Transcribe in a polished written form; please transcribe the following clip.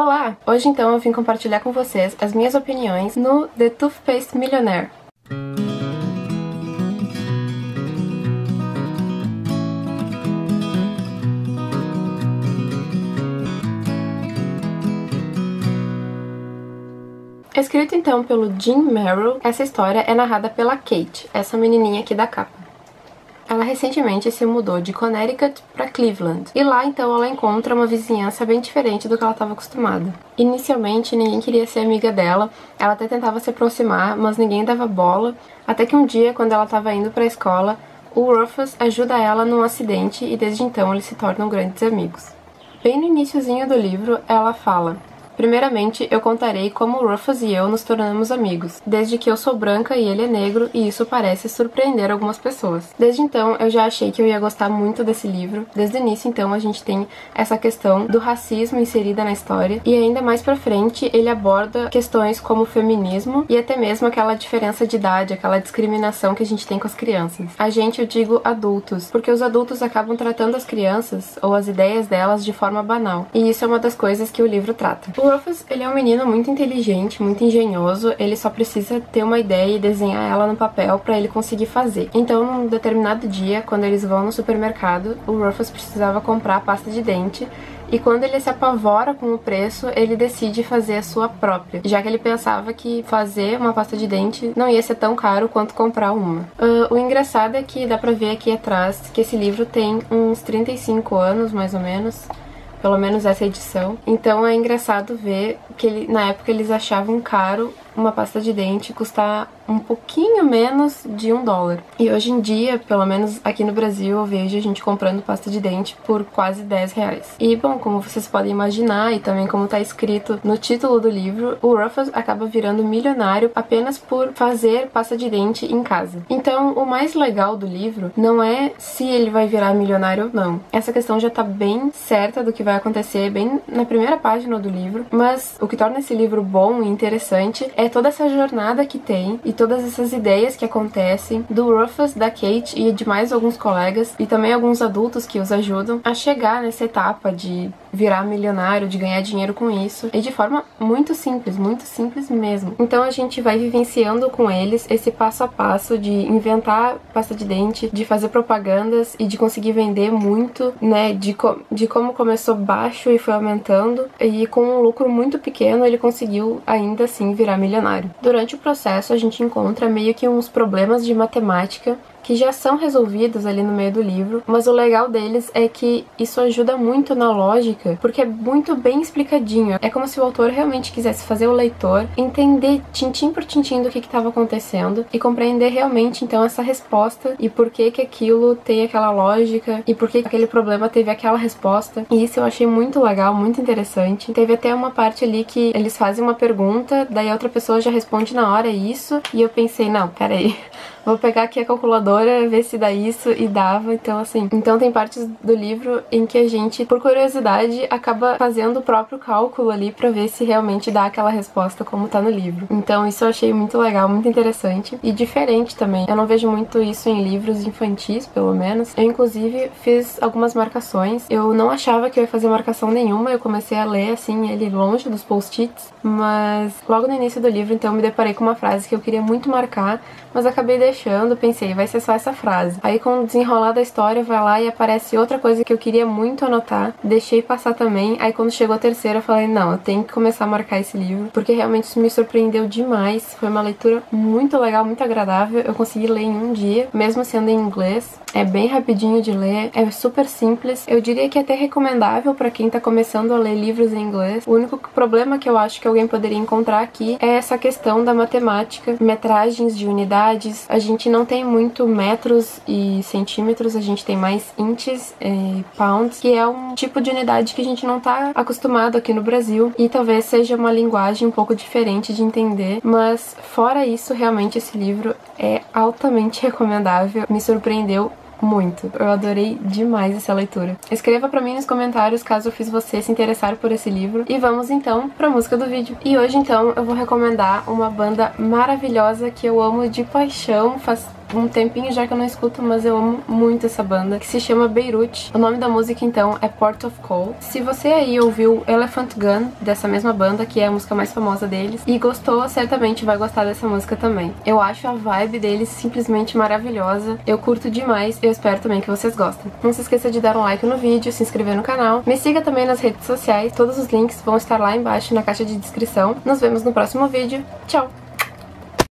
Olá! Hoje então eu vim compartilhar com vocês as minhas opiniões no The Toothpaste Millionaire. Escrito então pelo Jim Merrill, essa história é narrada pela Kate, essa menininha aqui da capa. Ela recentemente se mudou de Connecticut para Cleveland, e lá então ela encontra uma vizinhança bem diferente do que ela estava acostumada. Inicialmente ninguém queria ser amiga dela, ela até tentava se aproximar, mas ninguém dava bola, até que um dia, quando ela estava indo para a escola, o Rufus ajuda ela num acidente e desde então eles se tornam grandes amigos. Bem no iniciozinho do livro, ela fala: primeiramente, eu contarei como o Rufus e eu nos tornamos amigos, desde que eu sou branca e ele é negro, e isso parece surpreender algumas pessoas. Desde então, eu já achei que eu ia gostar muito desse livro. Desde o início, então, a gente tem essa questão do racismo inserida na história, e ainda mais pra frente, ele aborda questões como o feminismo e até mesmo aquela diferença de idade, aquela discriminação que a gente tem com as crianças. A gente, eu digo adultos, porque os adultos acabam tratando as crianças, ou as ideias delas, de forma banal, e isso é uma das coisas que o livro trata. O Rufus, ele é um menino muito inteligente, muito engenhoso, ele só precisa ter uma ideia e desenhar ela no papel pra ele conseguir fazer. Então, num determinado dia, quando eles vão no supermercado, o Rufus precisava comprar pasta de dente, e quando ele se apavora com o preço, ele decide fazer a sua própria, já que ele pensava que fazer uma pasta de dente não ia ser tão caro quanto comprar uma. O engraçado é que dá pra ver aqui atrás que esse livro tem uns 35 anos, mais ou menos, pelo menos essa edição. Então é engraçado ver que na época eles achavam caro uma pasta de dente custar um pouquinho menos de $1. E hoje em dia, pelo menos aqui no Brasil, eu vejo a gente comprando pasta de dente por quase R$10. E bom, como vocês podem imaginar, e também como tá escrito no título do livro, o Rufus acaba virando milionário apenas por fazer pasta de dente em casa. Então, o mais legal do livro não é se ele vai virar milionário ou não. Essa questão já tá bem certa do que vai acontecer, bem na primeira página do livro, mas o que torna esse livro bom e interessante é toda essa jornada que tem e todas essas ideias que acontecem do Rufus, da Kate e de mais alguns colegas e também alguns adultos que os ajudam a chegar nessa etapa de virar milionário, de ganhar dinheiro com isso, e de forma muito simples mesmo. Então a gente vai vivenciando com eles esse passo a passo de inventar pasta de dente, de fazer propagandas e de conseguir vender muito, né, de como começou baixo e foi aumentando, e com um lucro muito pequeno ele conseguiu ainda assim virar milionário. Durante o processo a gente encontra meio que uns problemas de matemática que já são resolvidos ali no meio do livro, mas o legal deles é que isso ajuda muito na lógica, porque é muito bem explicadinho. É como se o autor realmente quisesse fazer o leitor entender tintim por tintim do que estava acontecendo e compreender realmente então essa resposta e por que que aquilo tem aquela lógica e por que aquele problema teve aquela resposta. E isso eu achei muito legal, muito interessante. Teve até uma parte ali que eles fazem uma pergunta, daí a outra pessoa já responde na hora isso, e eu pensei, não, peraí, vou pegar aqui a calculadora, ver se dá isso, e dava. Então assim, então tem partes do livro em que a gente, por curiosidade, acaba fazendo o próprio cálculo ali pra ver se realmente dá aquela resposta como tá no livro. Então isso eu achei muito legal, muito interessante e diferente também. Eu não vejo muito isso em livros infantis, pelo menos. Eu inclusive fiz algumas marcações. Eu não achava que eu ia fazer marcação nenhuma, eu comecei a ler assim ele longe dos post-its, mas logo no início do livro então eu me deparei com uma frase que eu queria muito marcar, mas acabei deixando, pensei, vai ser só essa frase. Aí com o desenrolar da história vai lá e aparece outra coisa que eu queria muito anotar, deixei passar também. Aí quando chegou a terceira eu falei, não, eu tenho que começar a marcar esse livro, porque realmente isso me surpreendeu demais. Foi uma leitura muito legal, muito agradável, eu consegui ler em um dia, mesmo sendo em inglês. É bem rapidinho de ler, é super simples, eu diria que é até recomendável pra quem tá começando a ler livros em inglês. O único problema que eu acho que alguém poderia encontrar aqui é essa questão da matemática, metragens de unidades. A gente não tem muito metros e centímetros, a gente tem mais inches e pounds, que é um tipo de unidade que a gente não tá acostumado aqui no Brasil, e talvez seja uma linguagem um pouco diferente de entender, mas fora isso, realmente esse livro é altamente recomendável, me surpreendeu muito. Eu adorei demais essa leitura. Escreva pra mim nos comentários caso eu fiz você se interessar por esse livro. E vamos então pra música do vídeo. E hoje então eu vou recomendar uma banda maravilhosa que eu amo de paixão, faz um tempinho já que eu não escuto, mas eu amo muito essa banda, que se chama Beirute. O nome da música então é Port of Call. Se você aí ouviu Elephant Gun, dessa mesma banda, que é a música mais famosa deles, e gostou, certamente vai gostar dessa música também. Eu acho a vibe deles simplesmente maravilhosa, eu curto demais, eu espero também que vocês gostem. Não se esqueça de dar um like no vídeo, se inscrever no canal, me siga também nas redes sociais, todos os links vão estar lá embaixo na caixa de descrição. Nos vemos no próximo vídeo, tchau!